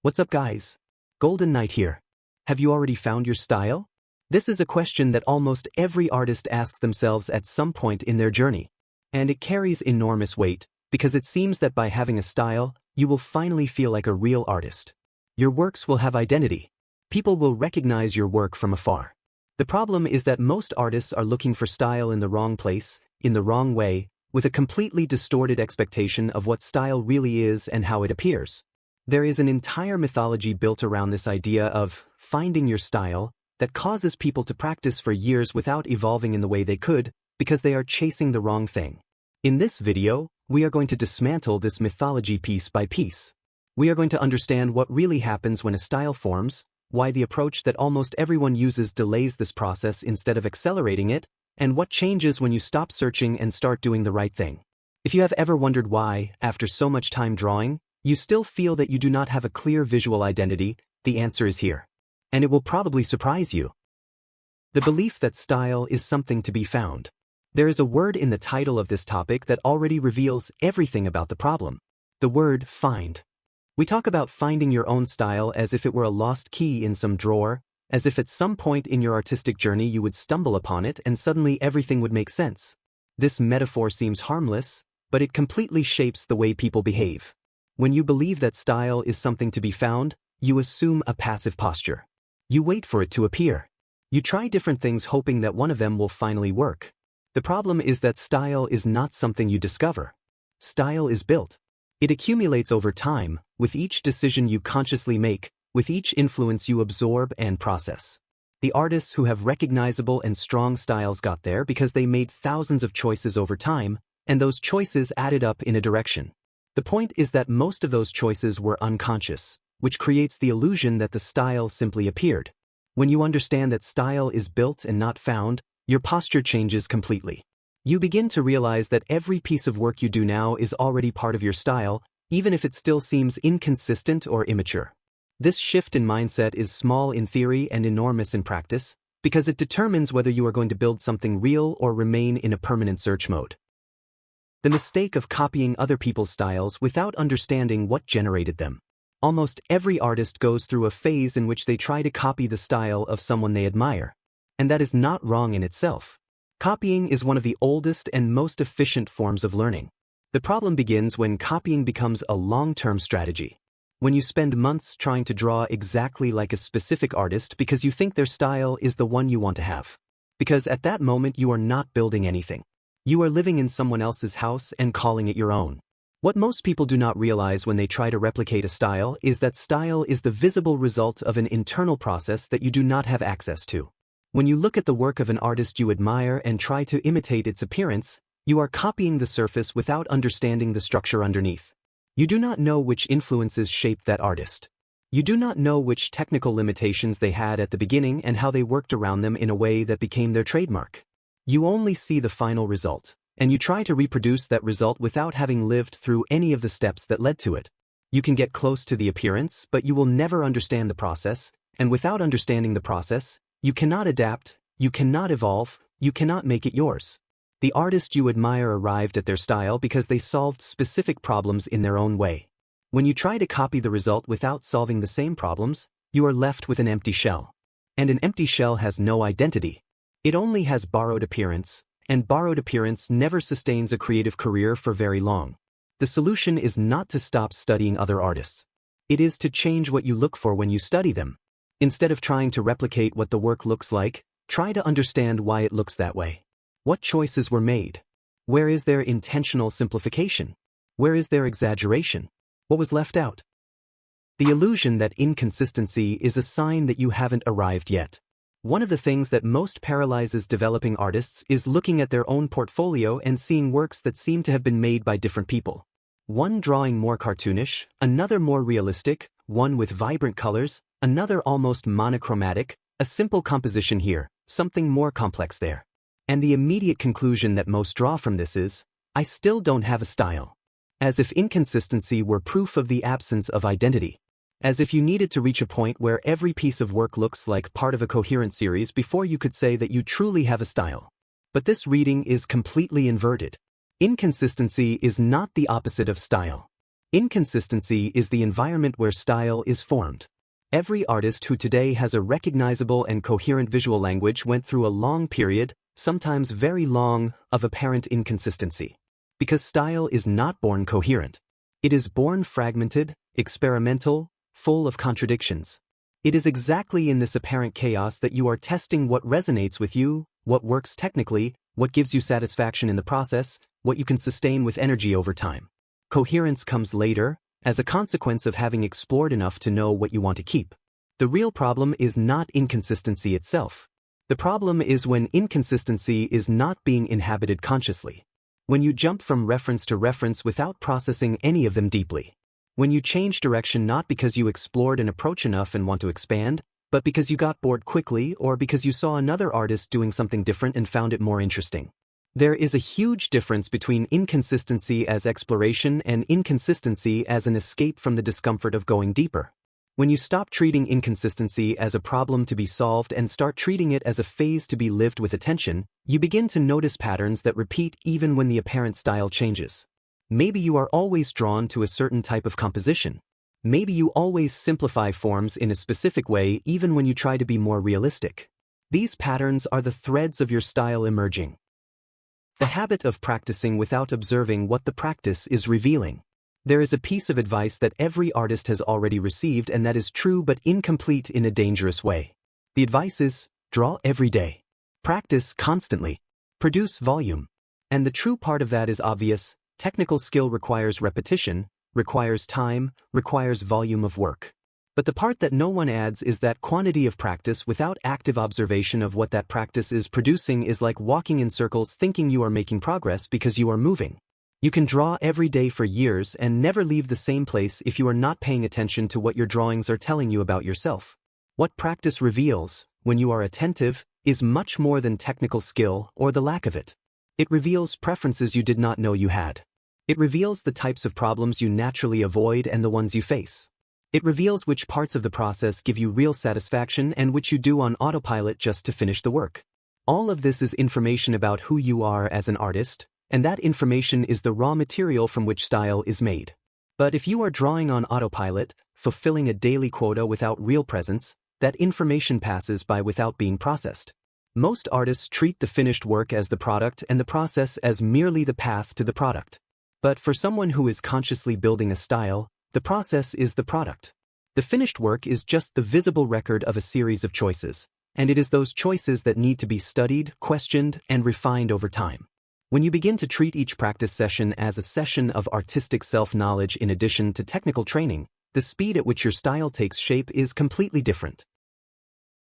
What's up, guys? Golden Knight here. Have you already found your style? This is a question that almost every artist asks themselves at some point in their journey. And it carries enormous weight, because it seems that by having a style, you will finally feel like a real artist. Your works will have identity. People will recognize your work from afar. The problem is that most artists are looking for style in the wrong place, in the wrong way, with a completely distorted expectation of what style really is and how it appears. There is an entire mythology built around this idea of finding your style that causes people to practice for years without evolving in the way they could because they are chasing the wrong thing. In this video, we are going to dismantle this mythology piece by piece. We are going to understand what really happens when a style forms, why the approach that almost everyone uses delays this process instead of accelerating it, and what changes when you stop searching and start doing the right thing. If you have ever wondered why, after so much time drawing, you still feel that you do not have a clear visual identity, the answer is here. And it will probably surprise you. The belief that style is something to be found. There is a word in the title of this topic that already reveals everything about the problem. The word find. We talk about finding your own style as if it were a lost key in some drawer, as if at some point in your artistic journey you would stumble upon it and suddenly everything would make sense. This metaphor seems harmless, but it completely shapes the way people behave. When you believe that style is something to be found, you assume a passive posture. You wait for it to appear. You try different things hoping that one of them will finally work. The problem is that style is not something you discover. Style is built. It accumulates over time, with each decision you consciously make, with each influence you absorb and process. The artists who have recognizable and strong styles got there because they made thousands of choices over time, and those choices added up in a direction. The point is that most of those choices were unconscious, which creates the illusion that the style simply appeared. When you understand that style is built and not found, your posture changes completely. You begin to realize that every piece of work you do now is already part of your style, even if it still seems inconsistent or immature. This shift in mindset is small in theory and enormous in practice, because it determines whether you are going to build something real or remain in a permanent search mode. The mistake of copying other people's styles without understanding what generated them. Almost every artist goes through a phase in which they try to copy the style of someone they admire. And that is not wrong in itself. Copying is one of the oldest and most efficient forms of learning. The problem begins when copying becomes a long-term strategy. When you spend months trying to draw exactly like a specific artist because you think their style is the one you want to have. Because at that moment you are not building anything. You are living in someone else's house and calling it your own. What most people do not realize when they try to replicate a style is that style is the visible result of an internal process that you do not have access to. When you look at the work of an artist you admire and try to imitate its appearance, you are copying the surface without understanding the structure underneath. You do not know which influences shaped that artist. You do not know which technical limitations they had at the beginning and how they worked around them in a way that became their trademark. You only see the final result, and you try to reproduce that result without having lived through any of the steps that led to it. You can get close to the appearance, but you will never understand the process, and without understanding the process, you cannot adapt, you cannot evolve, you cannot make it yours. The artist you admire arrived at their style because they solved specific problems in their own way. When you try to copy the result without solving the same problems, you are left with an empty shell. And an empty shell has no identity. It only has borrowed appearance, and borrowed appearance never sustains a creative career for very long. The solution is not to stop studying other artists. It is to change what you look for when you study them. Instead of trying to replicate what the work looks like, try to understand why it looks that way. What choices were made? Where is their intentional simplification? Where is their exaggeration? What was left out? The illusion that inconsistency is a sign that you haven't arrived yet. One of the things that most paralyzes developing artists is looking at their own portfolio and seeing works that seem to have been made by different people. One drawing more cartoonish, another more realistic, one with vibrant colors, another almost monochromatic, a simple composition here, something more complex there. And the immediate conclusion that most draw from this is, I still don't have a style. As if inconsistency were proof of the absence of identity. As if you needed to reach a point where every piece of work looks like part of a coherent series before you could say that you truly have a style. But this reading is completely inverted. Inconsistency is not the opposite of style. Inconsistency is the environment where style is formed. Every artist who today has a recognizable and coherent visual language went through a long period, sometimes very long, of apparent inconsistency. Because style is not born coherent. It is born fragmented, experimental, full of contradictions. It is exactly in this apparent chaos that you are testing what resonates with you, what works technically, what gives you satisfaction in the process, what you can sustain with energy over time. Coherence comes later, as a consequence of having explored enough to know what you want to keep. The real problem is not inconsistency itself. The problem is when inconsistency is not being inhabited consciously. When you jump from reference to reference without processing any of them deeply. When you change direction not because you explored an approach enough and want to expand, but because you got bored quickly or because you saw another artist doing something different and found it more interesting. There is a huge difference between inconsistency as exploration and inconsistency as an escape from the discomfort of going deeper. When you stop treating inconsistency as a problem to be solved and start treating it as a phase to be lived with attention, you begin to notice patterns that repeat even when the apparent style changes. Maybe you are always drawn to a certain type of composition. Maybe you always simplify forms in a specific way even when you try to be more realistic. These patterns are the threads of your style emerging. The habit of practicing without observing what the practice is revealing. There is a piece of advice that every artist has already received and that is true but incomplete in a dangerous way. The advice is, draw every day. Practice constantly. Produce volume. And the true part of that is obvious. Technical skill requires repetition, requires time, requires volume of work. But the part that no one adds is that quantity of practice without active observation of what that practice is producing is like walking in circles thinking you are making progress because you are moving. You can draw every day for years and never leave the same place if you are not paying attention to what your drawings are telling you about yourself. What practice reveals, when you are attentive, is much more than technical skill or the lack of it. It reveals preferences you did not know you had. It reveals the types of problems you naturally avoid and the ones you face. It reveals which parts of the process give you real satisfaction and which you do on autopilot just to finish the work. All of this is information about who you are as an artist, and that information is the raw material from which style is made. But if you are drawing on autopilot, fulfilling a daily quota without real presence, that information passes by without being processed. Most artists treat the finished work as the product and the process as merely the path to the product. But for someone who is consciously building a style, the process is the product. The finished work is just the visible record of a series of choices, and it is those choices that need to be studied, questioned, and refined over time. When you begin to treat each practice session as a session of artistic self-knowledge in addition to technical training, the speed at which your style takes shape is completely different.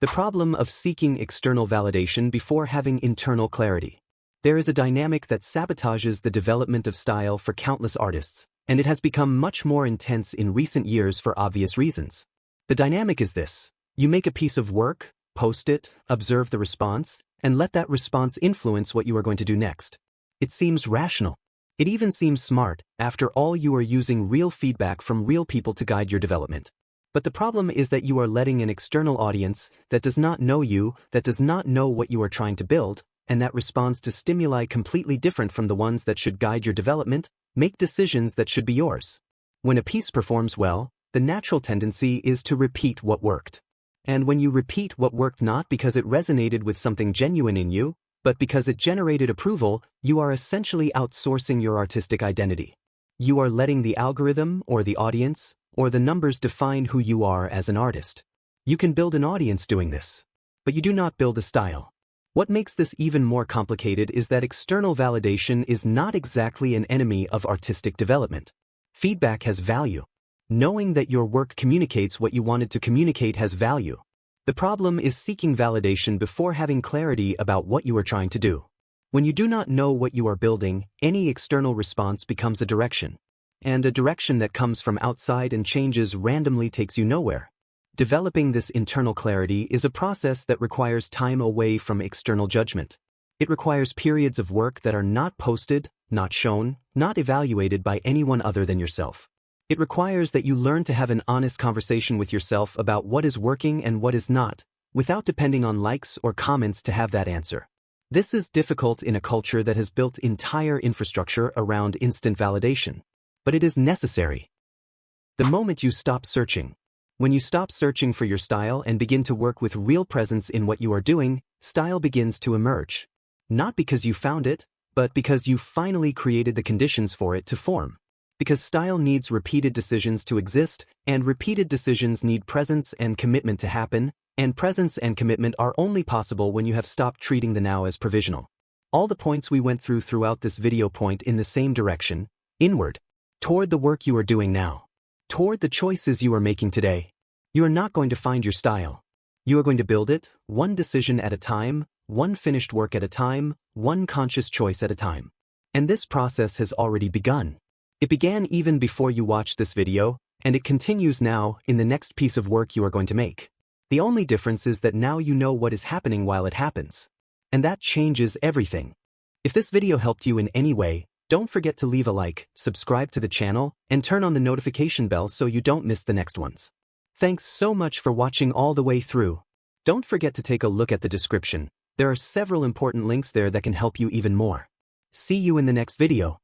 The problem of seeking external validation before having internal clarity. There is a dynamic that sabotages the development of style for countless artists, and it has become much more intense in recent years for obvious reasons. The dynamic is this: you make a piece of work, post it, observe the response, and let that response influence what you are going to do next. It seems rational. It even seems smart. After all, you are using real feedback from real people to guide your development. But the problem is that you are letting an external audience that does not know you, that does not know what you are trying to build, and that responds to stimuli completely different from the ones that should guide your development, make decisions that should be yours. When a piece performs well, the natural tendency is to repeat what worked. And when you repeat what worked not because it resonated with something genuine in you, but because it generated approval, you are essentially outsourcing your artistic identity. You are letting the algorithm or the audience or the numbers define who you are as an artist. You can build an audience doing this, but you do not build a style. What makes this even more complicated is that external validation is not exactly an enemy of artistic development. Feedback has value. Knowing that your work communicates what you wanted to communicate has value. The problem is seeking validation before having clarity about what you are trying to do. When you do not know what you are building, any external response becomes a direction. And a direction that comes from outside and changes randomly takes you nowhere. Developing this internal clarity is a process that requires time away from external judgment. It requires periods of work that are not posted, not shown, not evaluated by anyone other than yourself. It requires that you learn to have an honest conversation with yourself about what is working and what is not, without depending on likes or comments to have that answer. This is difficult in a culture that has built entire infrastructure around instant validation. But it is necessary. The moment you stop searching. When you stop searching for your style and begin to work with real presence in what you are doing, style begins to emerge. Not because you found it, but because you finally created the conditions for it to form. Because style needs repeated decisions to exist, and repeated decisions need presence and commitment to happen, and presence and commitment are only possible when you have stopped treating the now as provisional. All the points we went through throughout this video point in the same direction, inward, toward the work you are doing now, toward the choices you are making today. You are not going to find your style. You are going to build it, one decision at a time, one finished work at a time, one conscious choice at a time. And this process has already begun. It began even before you watched this video, and it continues now in the next piece of work you are going to make. The only difference is that now you know what is happening while it happens. And that changes everything. If this video helped you in any way, don't forget to leave a like, subscribe to the channel, and turn on the notification bell so you don't miss the next ones. Thanks so much for watching all the way through. Don't forget to take a look at the description. There are several important links there that can help you even more. See you in the next video.